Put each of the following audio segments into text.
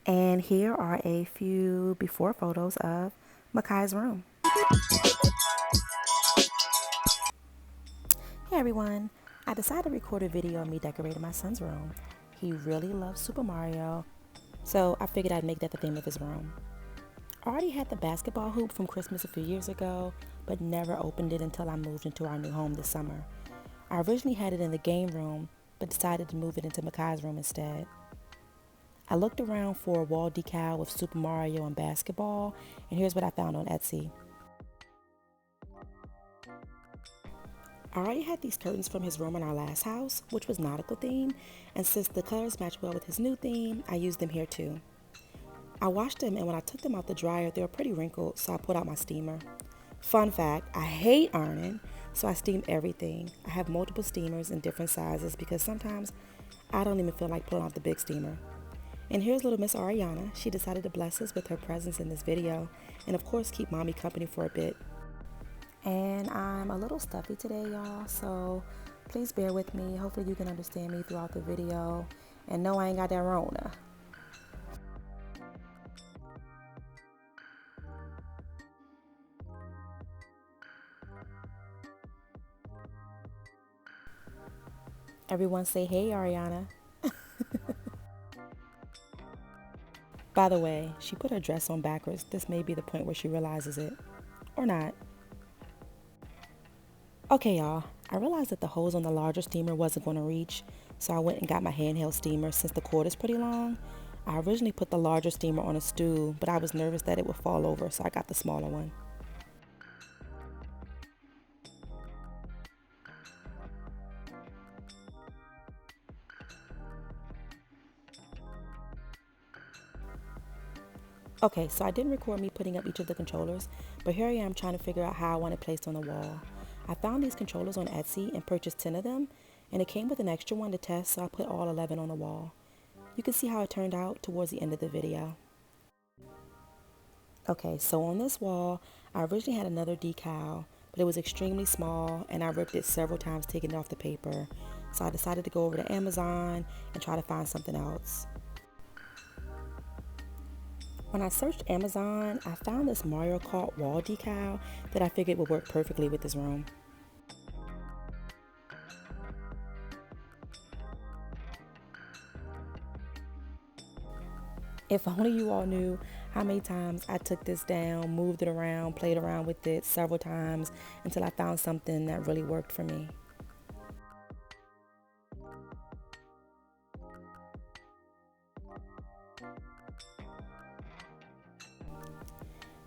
And here are a few before photos of MEHKI'S room. Hey everyone, I decided to record a video of me decorating my son's room. He really loves Super Mario, so I figured I'd make that the theme of his room. I already had the basketball hoop from Christmas a few years ago, but never opened it until I moved into our new home this summer. I originally had it in the game room, but decided to move it into MEHKI'S room instead. I looked around for a wall decal with Super Mario and basketball, and here's what I found on Etsy. I already had these curtains from his room in our last house, which was nautical themed, and since the colors match well with his new theme, I used them here too. I washed them, and when I took them out the dryer, they were pretty wrinkled, so I put out my steamer. Fun fact, I hate ironing, so I steam everything. I have multiple steamers in different sizes because sometimes I don't even feel like pulling out the big steamer. And here's little Miss Ariana. She decided to bless us with her presence in this video, and of course keep mommy company for a bit. And I'm a little stuffy today, y'all, so please bear with me. Hopefully you can understand me throughout the video. And no, I ain't got that Rona. Everyone say, hey, Ariana. By the way, she put her dress on backwards. This may be the point where she realizes it. Or not. Okay, y'all. I realized that the hose on the larger steamer wasn't going to reach, so I went and got my handheld steamer since the cord is pretty long. I originally put the larger steamer on a stool, but I was nervous that it would fall over, so I got the smaller one. Okay, so I didn't record me putting up each of the controllers, but here I am trying to figure out how I want it placed on the wall. I found these controllers on Etsy and purchased 10 of them, and it came with an extra one to test, so I put all 11 on the wall. You can see how it turned out towards the end of the video. Okay, so on this wall, I originally had another decal, but it was extremely small, and I ripped it several times taking it off the paper. So I decided to go over to Amazon and try to find something else. When I searched Amazon, I found this Mario Kart wall decal that I figured would work perfectly with this room. If only you all knew how many times I took this down, moved it around, played around with it several times until I found something that really worked for me.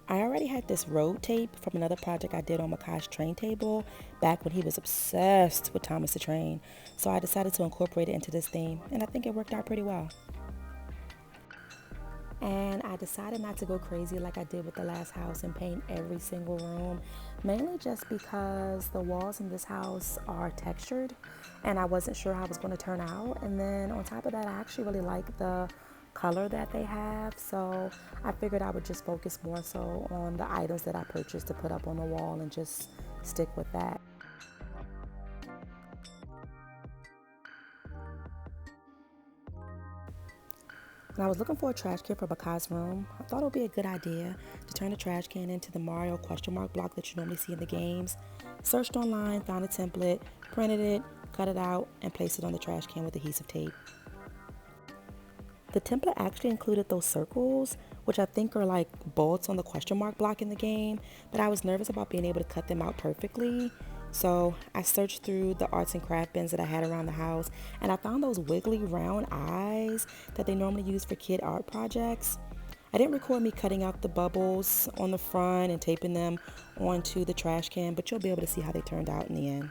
I already had this road tape from another project I did on MEHKI'S train table back when he was obsessed with Thomas the Train, so I decided to incorporate it into this theme, and I think it worked out pretty well. And I decided not to go crazy like I did with the last house and paint every single room, mainly just because the walls in this house are textured and I wasn't sure how it was going to turn out. And then on top of that, I actually really like the color that they have, so I figured I would just focus more so on the items that I purchased to put up on the wall and just stick with that. When I was looking for a trash can for MEHKI'S room, I thought it would be a good idea to turn the trash can into the Mario question mark block that you normally see in the games. Searched online, found a template, printed it, cut it out, and placed it on the trash can with adhesive tape. The template actually included those circles, which I think are like bolts on the question mark block in the game, but I was nervous about being able to cut them out perfectly. So I searched through the arts and craft bins that I had around the house, and I found those wiggly round eyes that they normally use for kid art projects. I didn't record me cutting out the bubbles on the front and taping them onto the trash can, but you'll be able to see how they turned out in the end.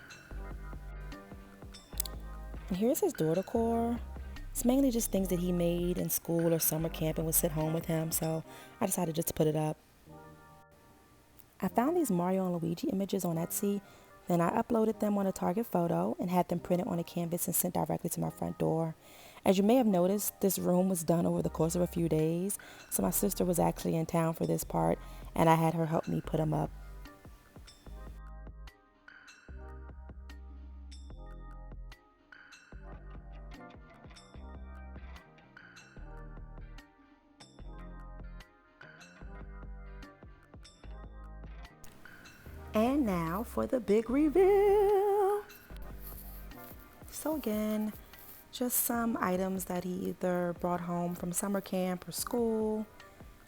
And here's his door decor. It's mainly just things that he made in school or summer camp and would sit home with him, so I decided just to put it up. I found these Mario and Luigi images on Etsy, then I uploaded them on a Target photo and had them printed on a canvas and sent directly to my front door. As you may have noticed, this room was done over the course of a few days, so my sister was actually in town for this part, and I had her help me put them up. And now for the big reveal. So again, just some items that he either brought home from summer camp or school.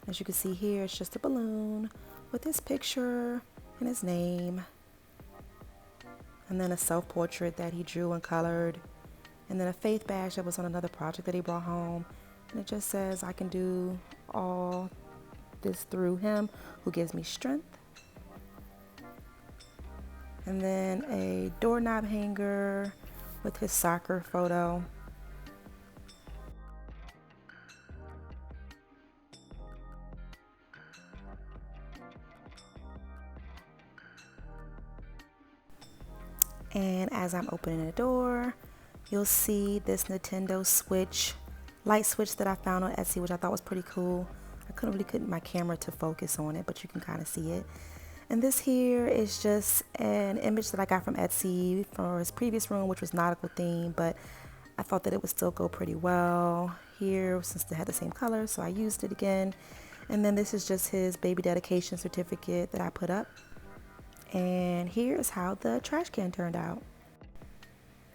As you can see here, it's just a balloon with his picture and his name. And then a self-portrait that he drew and colored. And then a faith badge that was on another project that he brought home. And it just says, I can do all this through him who gives me strength. And then a doorknob hanger with his soccer photo. And as I'm opening the door, you'll see this Nintendo Switch, light switch that I found on Etsy, which I thought was pretty cool. I couldn't really get my camera to focus on it, but you can kind of see it. And this here is just an image that I got from Etsy for his previous room, which was nautical theme, but I thought that it would still go pretty well here since they had the same color, so I used it again. And then this is just his baby dedication certificate that I put up. And here's how the trash can turned out.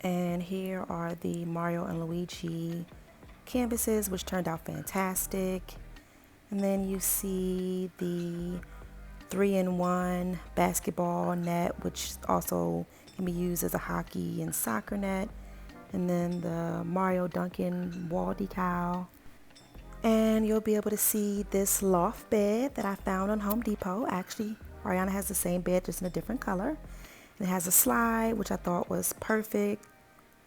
And here are the Mario and Luigi canvases, which turned out fantastic. And then you see the 3-in-1 basketball net, which also can be used as a hockey and soccer net. And then the Mario Duncan wall decal. And you'll be able to see this loft bed that I found on Home Depot. Actually, Ariana has the same bed, just in a different color. It has a slide, which I thought was perfect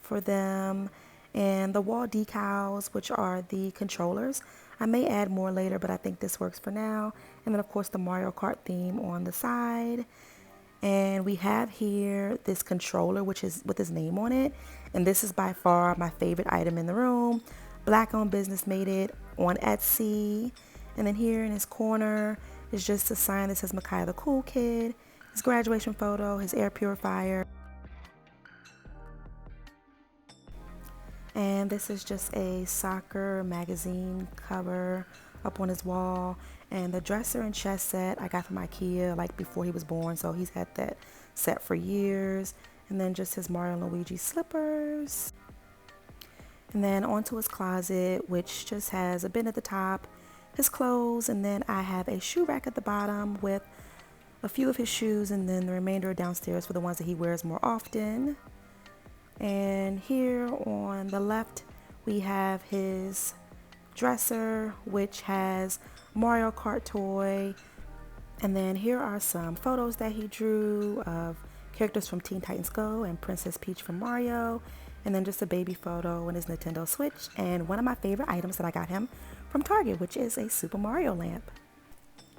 for them. And the wall decals, which are the controllers. I may add more later, but I think this works for now. And then, of course, the Mario Kart theme on the side. And we have here this controller, which is with his name on it. And this is by far my favorite item in the room. Black-owned business made it on Etsy. And then here in his corner is just a sign that says Makai the Cool Kid, his graduation photo, his air purifier. And this is just a soccer magazine cover up on his wall. And the dresser and chess set I got from IKEA like before he was born, so he's had that set for years. And then just his Mario and Luigi slippers. And then onto his closet, which just has a bin at the top, his clothes, and then I have a shoe rack at the bottom with a few of his shoes, and then the remainder downstairs for the ones that he wears more often. And here on the left, we have his dresser, which has Mario Kart toy. And then here are some photos that he drew of characters from Teen Titans Go and Princess Peach from Mario. And then just a baby photo and his Nintendo Switch. And one of my favorite items that I got him from Target, which is a Super Mario lamp.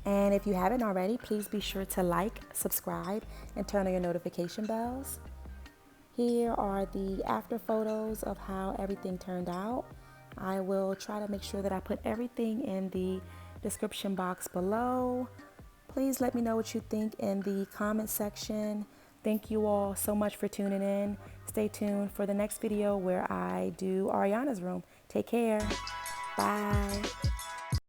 And if you haven't already, please be sure to like, subscribe, and turn on your notification bells. Here are the after photos of how everything turned out. I will try to make sure that I put everything in the description box below. Please let me know what you think in the comment section. Thank you all so much for tuning in. Stay tuned for the next video where I do Ariana's room. Take care. Bye.